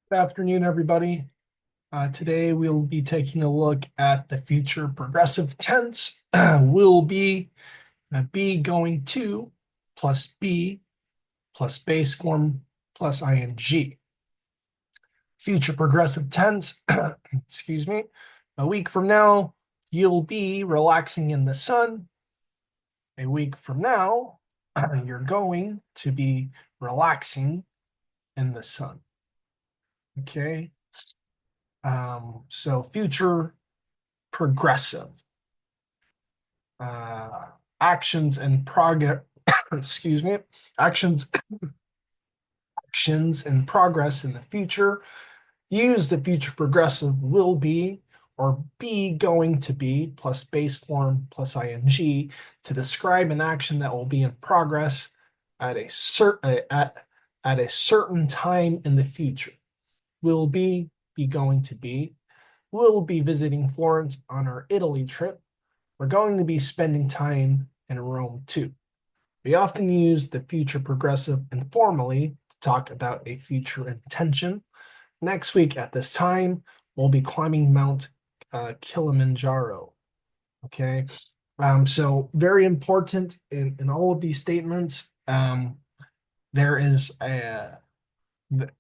Good afternoon, everybody. Today we'll be taking a look at the future progressive tense. Will be going to plus be plus base form plus ing. Future progressive tense, excuse me. A week from now, you'll be relaxing in the sun. A week from now, you're going to be relaxing in the sun. Okay. So future progressive. uh, actions and progress, excuse me, actions, actions and progress in the future. Use the future progressive will be or be going to be plus base form plus ing to describe an action that will be in progress at a certain time in the future. Will be going to be. Will be visiting Florence on our Italy trip. We're going to be spending time in Rome too. We often use the future progressive informally to talk about a future intention. Next week at this time, we'll be climbing Mount Kilimanjaro. Okay. So very important in all of these statements. There is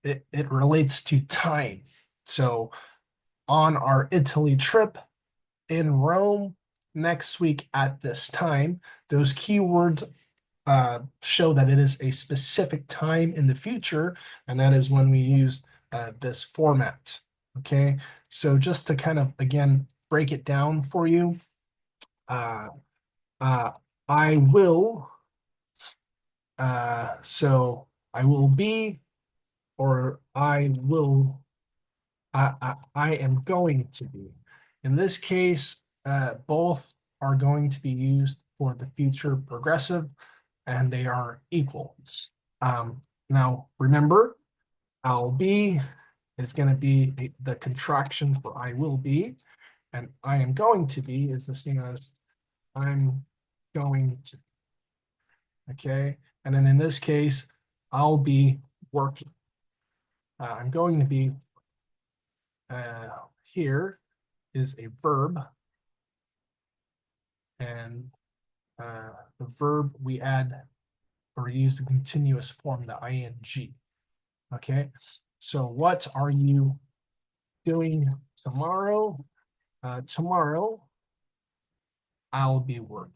it relates to time. So on our Italy trip, in Rome next week at this time. Those keywords show that it is a specific time in the future, and that is when we use this format. Okay, so just to kind of again break it down for you, uh, uh, I will, so I will be, or I am going to be. In this case, both are going to be used for the future progressive and they are equal. Now, remember, I'll be is going to be the contraction for I will be, and I am going to be is the same as I'm going to. Okay. And then in this case, I'll be working. I'm going to be here is a verb, and the verb we add or use the continuous form, the ing. Okay, so what are you doing tomorrow? Tomorrow, I'll be working.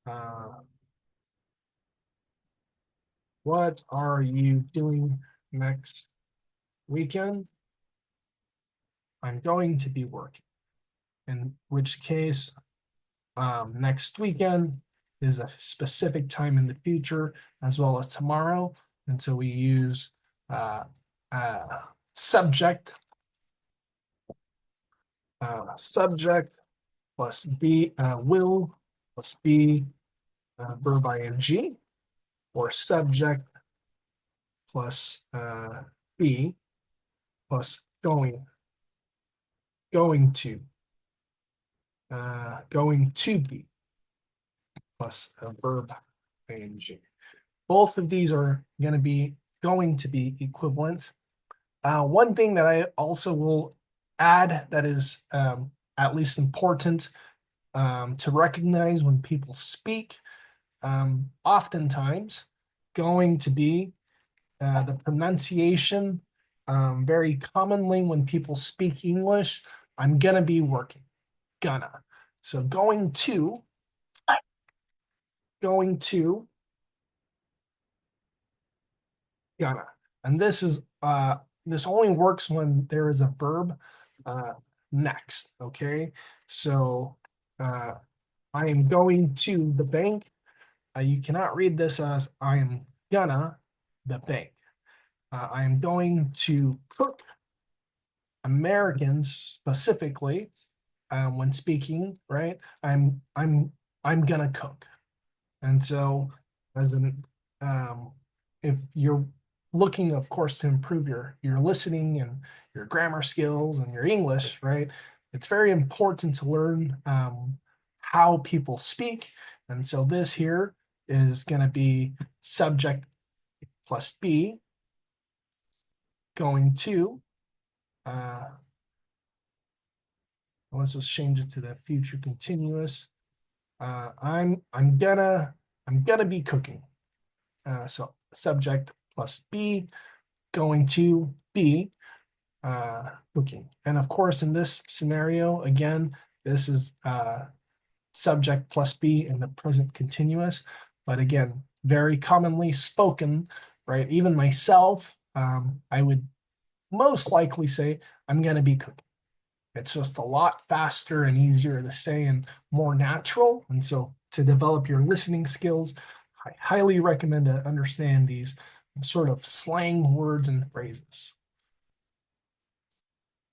Uh, what are you doing next weekend? I'm going to be working. In which case, next weekend is a specific time in the future as well as tomorrow. And so we use uh, uh, subject, subject plus be will plus be verb ing, or subject plus be plus going to be plus a verb ing. Both of these are going to be equivalent. One thing that I also will add that is at least important to recognize when people speak, oftentimes going to be the pronunciation, very commonly when people speak English, I'm gonna be working, gonna. So going to, gonna. And this only works when there is a verb uh, next. Okay, so uh, I am going to the bank. You cannot read this as I am gonna the bank. I am going to cook. Americans specifically, when speaking, right? I'm gonna cook. And so, as an if you're looking, of course, to improve your listening and your grammar skills and your English, right? It's very important to learn how people speak. And so this here is going to be subject plus be, going to, let's just change it to the future continuous. I'm gonna be cooking. So subject plus be, going to be cooking. And of course, in this scenario, again, this is subject plus be in the present continuous. But again, very commonly spoken, right? Even myself, I would most likely say, I'm going to be cooking. It's just a lot faster and easier to say and more natural. And so to develop your listening skills, I highly recommend to understand these sort of slang words and phrases.